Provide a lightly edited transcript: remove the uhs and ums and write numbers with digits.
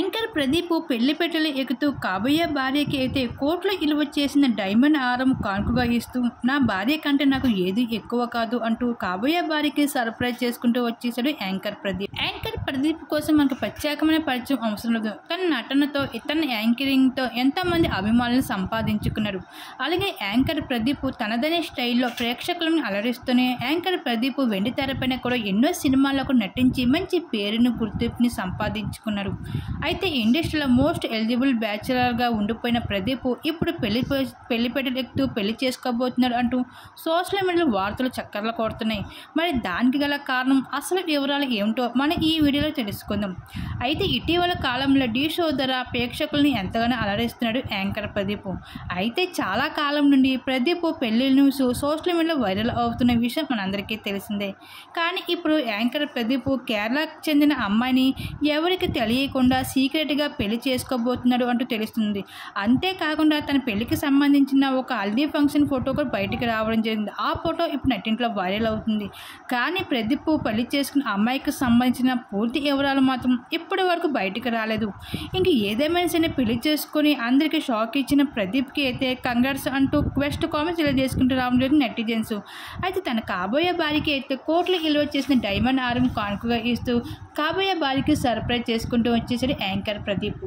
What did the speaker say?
Anchor Pradeep పెళ్లి పెట్టెలు ఎక్కుతూ కాబోయే భార్యకి అయితే కోట్లు విలువ చేసిన డైమండ్ హారం కానుకగా ఇస్తూ నా భార్య కంటే నాకు ఏది ఎక్కువ కాదు అంటూ కాబోయే భార్యకి సర్ప్రైజ్ చేసుకుంటూ వచ్చేసాడు యాంకర్ ప్రదీప్. యాంకర్ ప్రదీప్ కోసం మనకు ప్రత్యేకమైన పరిచయం అవసరం లేదు. తన నటనతో తన యాంకరింగ్తో ఎంతోమంది అభిమానులను సంపాదించుకున్నారు. అలాగే యాంకర్ ప్రదీప్ తనదనే స్టైల్లో ప్రేక్షకులను అలరిస్తూనే యాంకర్ ప్రదీప్ వెండి తెరపైన కూడా ఎన్నో సినిమాలకు నటించి మంచి పేరును గుర్తింపుని సంపాదించుకున్నారు. అయితే ఇండస్ట్రీలో మోస్ట్ ఎలిజిబుల్ బ్యాచులర్గా ఉండిపోయిన ప్రదీప్ ఇప్పుడు పెళ్లి పెట్టెలు ఎక్కుతూ పెళ్లి చేసుకోబోతున్నాడు అంటూ సోషల్ మీడియాలో వార్తలు చక్కర్లు కొడుతున్నాయి. మరి దానికి గల కారణం అసలు వివరాలు ఏమిటో మనం ఈ వీడియోలో తెలుసుకుందాం. అయితే ఇటీవల కాలంలో ఢీ షో ధర ప్రేక్షకుల్ని ఎంతగానో అలరిస్తున్నాడు యాంకర్ ప్రదీప్. అయితే చాలా కాలం నుండి ప్రదీప్ పెళ్లి న్యూస్ సోషల్ మీడియాలో వైరల్ అవుతున్న విషయం మనందరికీ తెలిసిందే. కానీ ఇప్పుడు యాంకర్ ప్రదీప్ కేరళకు చెందిన అమ్మాయిని ఎవరికి తెలియకుండా సీక్రెట్గా పెళ్లి చేసుకోబోతున్నాడు అంటూ తెలుస్తుంది. అంతేకాకుండా తన పెళ్లికి సంబంధించిన ఒక హల్దీ ఫంక్షన్ ఫోటో కూడా బయటికి రావడం జరిగింది. ఆ ఫోటో ఇప్పుడు నెట్టింట్లో వైరల్ అవుతుంది. కానీ ప్రదీప్ పెళ్లి చేసుకున్న అమ్మాయికి సంబంధించిన పూర్తి వివరాలు మాత్రం ఇప్పటి వరకు బయటికి రాలేదు. ఇంక ఏదేమైనా సరే పెళ్లి చేసుకుని అందరికీ షాక్ ఇచ్చిన ప్రదీప్కి అయితే కంగ్రాట్స్ అంటూ బెస్ట్ కామెంట్స్ ఇలా చేసుకుంటూ రావడం జరిగింది నెటిజన్స్. అయితే తన కాబోయే భార్యకి అయితే కోట్లు విలువ చేసిన డైమండ్ హారం కానుకగా ఇస్తూ కాబోయే భార్యకి సర్ప్రైజ్ చేసుకుంటూ వచ్చేసాడు యాంకర్ ప్రదీప్.